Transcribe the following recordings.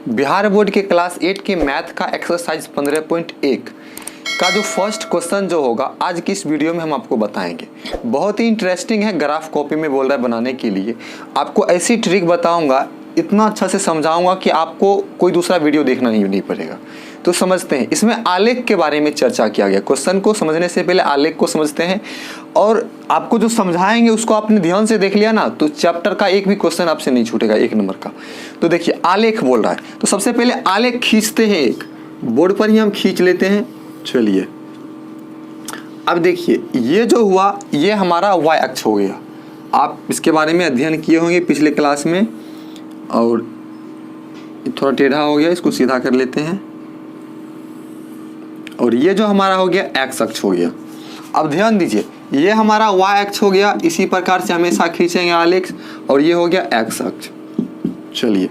Bihar board के class 8 के math का एक्सरसाइज 15.1 का जो फर्स्ट क्वेश्चन जो होगा आज की इस वीडियो में हम आपको बताएंगे। बहुत ही इंटरेस्टिंग है, ग्राफ कॉपी में बोल रहा है बनाने के लिए। आपको ऐसी ट्रिक बताऊंगा, इतना अच्छा से समझाऊंगा कि आपको कोई दूसरा वीडियो देखना नहीं पड़ेगा। तो समझते हैं, इसमें आलेख के बारे में चर्चा किया गया। क्वेश्चन को समझने से पहले आलेख को समझते हैं और आपको जो समझाएंगे उसको आपने ध्यान से देख लिया ना, तो चैप्टर का एक भी क्वेश्चन आपसे नहीं छूटेगा, 1 नंबर का। तो देखिए आलेख बोल रहा है, तो सबसे पहले आलेख खींचते हैं। एक बोर्ड पर ही हम खींच लेते हैं। चलिए अब देखिए, ये जो हुआ ये हमारा y अक्ष हो गया। आप इसके बारे में अध्ययन किए होंगे पिछले क्लास में। और थोड़ा टेढ़ा हो गया, इसको सीधा कर लेते हैं। और ये जो हमारा हो गया x अक्ष हो गया। अब ध्यान दीजिए, ये हमारा y अक्ष हो गया। इसी प्रकार से हमेशा खींचेंगे आलेख। और ये हो गया x अक्ष। चलिए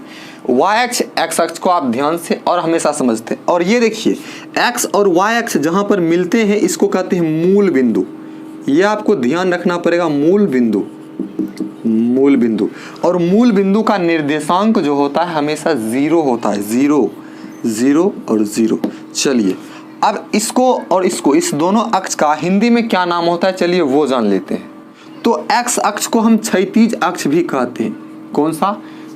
y अक्ष x अक्ष को आप ध्यान से और हमेशा समझते हैं। और ये देखिए x और y अक्ष जहां पर मिलते हैं इसको कहते हैं मूल बिंदु। ये आपको ध्यान रखना पड़ेगा, मूल बिंदु। मूल बिंदु और मूल बिंदु का निर्देशांक जो होता है हमेशा 0 होता है। 0 0 और 0। चलिए अब इसको और इसको, इस दोनों अक्ष का हिंदी में क्या नाम होता है, चलिए वो जान लेते हैं। तो x अक्ष को हम क्षैतिज अक्ष भी कहते हैं। कौन सा?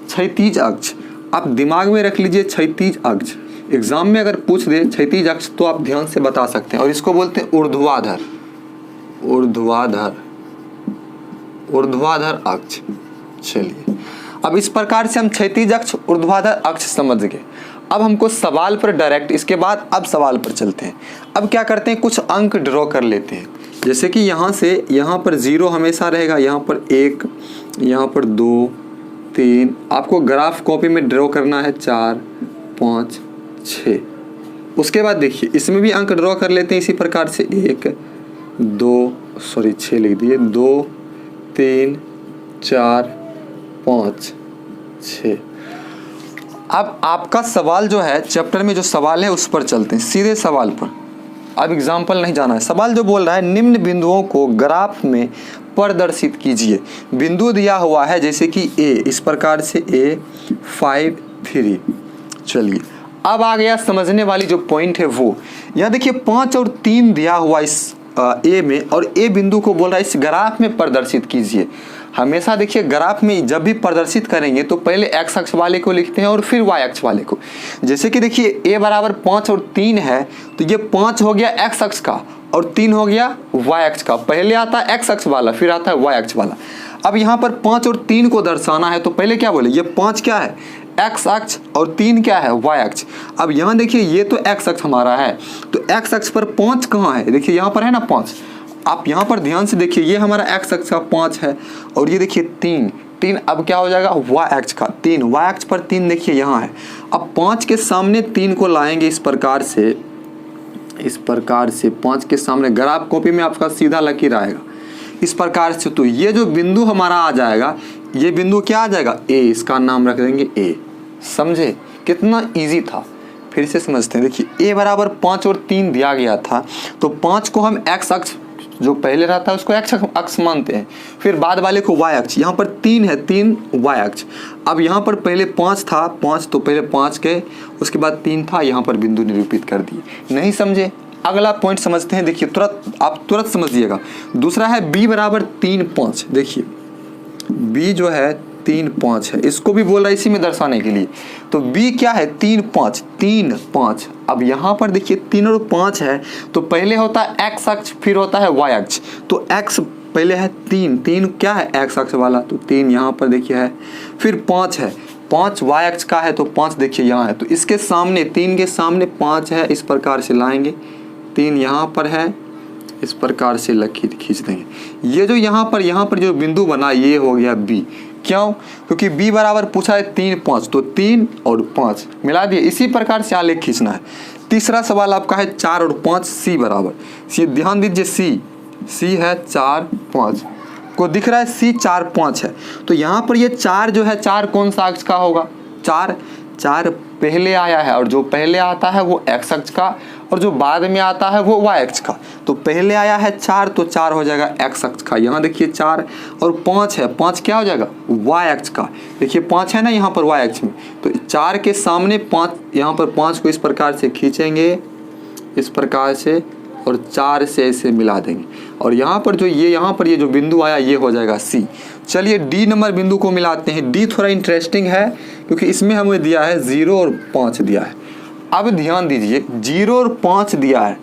क्षैतिज अक्ष। आप दिमाग में रख लीजिए क्षैतिज अक्ष। एग्जाम में अगर पूछ दे क्षैतिज अक्ष तो आप ध्यान से बता सकते हैं। और इसको बोलते हैं ऊर्ध्वाधर। ऊर्ध्वाधर, ऊर्ध्वाधर अक्ष। चलिए अब इस प्रकार से हम क्षैतिज अक्ष, ऊर्ध्वाधर अक्ष समझ गए। अब हमको सवाल पर डायरेक्ट, इसके बाद अब सवाल पर चलते हैं। अब क्या करते हैं, कुछ अंक ड्रॉ कर लेते हैं। जैसे कि यहाँ से यहाँ पर 0 हमेशा रहेगा, यहाँ पर 1, यहाँ पर 2, 3। आपको ग्राफ कॉपी में ड्रॉ करना है 4, 5, 6। उसके बाद देखिए इसमें भी अंक ड्रॉ कर लेते हैं इसी प्रकार से। 1, 2, सॉरी 6 लिख दिए, 2, 3, 4, 5, 6। अब आपका सवाल जो है, चैप्टर में जो सवाल है उस पर चलते हैं, सीधे सवाल पर। अब एग्जाम्पल नहीं जाना है। सवाल जो बोल रहा है, निम्न बिंदुओं को ग्राफ में प्रदर्शित कीजिए। बिंदु दिया हुआ है जैसे कि A, इस प्रकार से A 5 3। चलिए अब आ गया समझने वाली जो पॉइंट है वो। यहाँ देखिए 5 और 3 दिया हुआ इस A में, और A बिंदु को बोल रहा है इस ग्राफ में प्रदर्शित कीजिए। हमेशा देखिए ग्राफ में जब भी प्रदर्शित करेंगे तो पहले x अक्ष वाले को लिखते हैं और फिर y अक्ष वाले को। जैसे कि देखिए a बराबर 5 और 3 है, तो ये 5 हो गया x अक्ष का और 3 हो गया y अक्ष का। पहले आता है x अक्ष वाला, फिर आता है y अक्ष वाला। अब यहाँ पर 5 और 3 को दर्शाना है तो पहले क्या बोले, ये 5 क्या है, x अक्ष, और 3 क्या है, y अक्ष। अब यहाँ देखिए ये तो x अक्ष हमारा है, तो x अक्ष पर 5 कहाँ है, देखिए यहाँ पर है ना 5। आप यहाँ पर ध्यान से देखिए, ये हमारा x अक्ष का 5 है, और ये देखिए 3। अब क्या हो जाएगा, y अक्ष का 3। y अक्ष पर 3 देखिए यहाँ है। अब 5 के सामने 3 को लाएंगे इस प्रकार से, इस प्रकार से 5 के सामने ग्राफ कॉपी में आपका सीधा लकीर आएगा इस प्रकार से। तो ये जो बिंदु हमारा आ जाएगा, ये बिंदु क्या आ जाएगा, A, इसका नाम रख देंगे A। समझे कितना इजी था। फिर से समझते हैं। देखिए A बराबर 5 और 3 दिया गया था, तो 5 को हम x अक्ष जो पहले रहता है उसको x अक्ष मानते हैं, फिर बाद वाले को y अक्ष। यहाँ पर 3 है, 3 y अक्ष। अब यहाँ पर पहले 5 था, 5 तो पहले 5 गए, उसके बाद 3 था, यहाँ पर बिंदु निरूपित कर दिए। नहीं समझे, अगला पॉइंट समझते हैं। देखिए आप तुरंत समझिएगा। दूसरा है b बराबर 3 5। देखिए b जो है 3 5 है, इसको भी बोल रहा है इसी में दर्शाने के लिए। तो b क्या है, 3 5, 3 5। अब यहाँ पर देखिए 3 और 5 है, तो पहले होता है x अक्ष, फिर होता है y अक्ष। तो x पहले है 3, 3 क्या है, x अक्ष वाला, तो 3 यहाँ पर देखिए है। फिर 5 है, 5 y अक्ष का है, तो 5 देखिए यहाँ है। तो इसके सामने 3 के सामने 5 है, इस प्रकार से लाएंगे। 3 यहाँ पर है, इस प्रकार से लकीर खींच देंगे। ये जो यहाँ पर जो बिंदु बना, ये हो गया b। क्यों? क्योंकि b बराबर पूछा है 3 5, तो 3 और 5 मिला दिए। इसी प्रकार से आलेख खींचना है। तीसरा सवाल आपका है 4 और 5 c बराबर। सी ध्यान दीजिए, c है 4 5 को दिख रहा है, c 4 5 है। तो यहाँ पर ये 4 जो है, 4 कौन सा अक्ष का होगा, 4 पहले आया है, और जो पहले आता है वो x अक्ष का, और जो बाद में आता है वो वाई अक्ष का। तो पहले आया है 4 तो 4 हो जाएगा एक्स अक्ष का, यहाँ देखिए 4 और 5 है, 5 क्या हो जाएगा वाई अक्ष का। देखिए 5 है ना यहाँ पर वाई अक्ष में, तो 4 के सामने 5, यहाँ पर 5 को इस प्रकार से खींचेंगे इस प्रकार से और 4 से ऐसे मिला देंगे और यहाँ पर जो यहाँ पर ये जो बिंदु आया ये हो जाएगा सी। चलिए डी नंबर बिंदु को मिलाते हैं। डी थोड़ा इंटरेस्टिंग है क्योंकि इसमें हमें दिया है 0 और 5 दिया है। अब ध्यान दीजिए 0 और 5 दिया है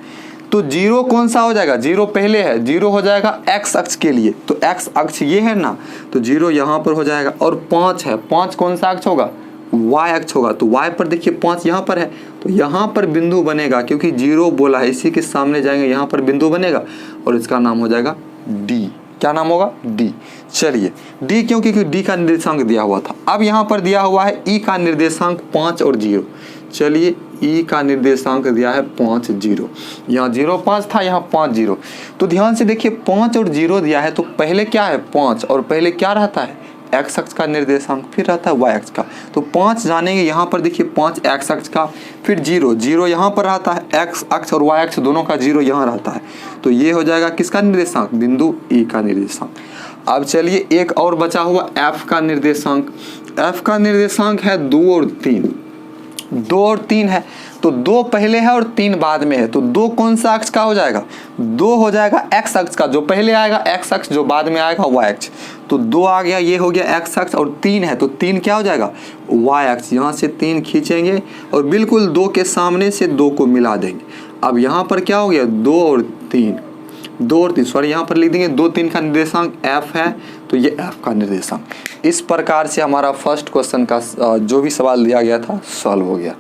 तो 0 कौन सा हो जाएगा, 0 पहले है, 0 हो जाएगा एक्स अक्ष के लिए, तो एक्स अक्ष ये है ना, तो 0 यहाँ पर हो जाएगा और 5 है, 5 कौन सा अक्ष होगा वाई अक्ष होगा। तो वाई पर देखिए 5 यहाँ पर है तो यहाँ पर बिंदु बनेगा क्योंकि 0 बोला है, इसी के सामने जाएंगे यहाँ पर बिंदु बनेगा और इसका नाम हो जाएगा डी। क्या नाम होगा डी। चलिए डी क्योंकि डी का निर्देशांक दिया हुआ था। अब यहाँ पर दिया हुआ है ई का निर्देशांक 5 और 0। चलिए ई का निर्देशांक दिया है 5 0, यहाँ 0 5 था, यहाँ 5 0। तो ध्यान से देखिए 5 और 0 दिया है तो पहले क्या है 5 और पहले क्या रहता है एक्स अक्ष का निर्देशांक, फिर रहता है वाई अक्ष का। तो 5 जानेंगे यहाँ पर देखिए 5 एक्स अक्ष का, फिर 0 यहाँ पर रहता है एक्स अक्ष और वाई अक्ष दोनों का 0 यहाँ रहता है। तो ये हो जाएगा किसका निर्देशांक बिंदु ई का निर्देशांक। अब चलिए एक और बचा हुआ एफ का निर्देशांक। एफ का निर्देशांक है 2 और 3, 2 और 3 है तो 2 पहले है और 3 बाद में है। तो 2 कौन सा अक्ष का हो जाएगा, 2 हो जाएगा एक्स अक्ष का, जो पहले आएगा एक्स अक्ष, जो बाद में आएगा वाई अक्ष। तो 2 आ गया, ये हो गया एक्स अक्ष और 3 है तो 3 क्या हो जाएगा वाई अक्ष। यहाँ से 3 खींचेंगे और बिल्कुल 2 के सामने से 2 को मिला देंगे। अब यहाँ पर क्या हो गया 2 और 3 सॉरी यहाँ पर लिख देंगे 2 3 का निर्देशांक एफ है तो ये एफ का निर्देशांक। इस प्रकार से हमारा फर्स्ट क्वेश्चन का जो भी सवाल दिया गया था सॉल्व हो गया।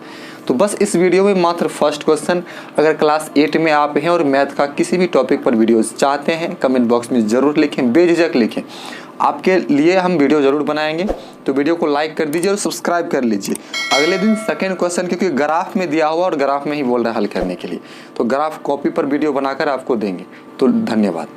तो बस इस वीडियो में मात्र फर्स्ट क्वेश्चन। अगर क्लास 8 में आप हैं और मैथ का किसी भी टॉपिक पर वीडियोस चाहते हैं कमेंट बॉक्स में ज़रूर लिखें, बेझिझक लिखें, आपके लिए हम वीडियो ज़रूर बनाएंगे। तो वीडियो को लाइक कर दीजिए और सब्सक्राइब कर लीजिए। अगले दिन सेकेंड क्वेश्चन क्योंकि ग्राफ में दिया हुआ और ग्राफ में ही बोल रहा है हल करने के लिए, तो ग्राफ कॉपी पर वीडियो बनाकर आपको देंगे। तो धन्यवाद।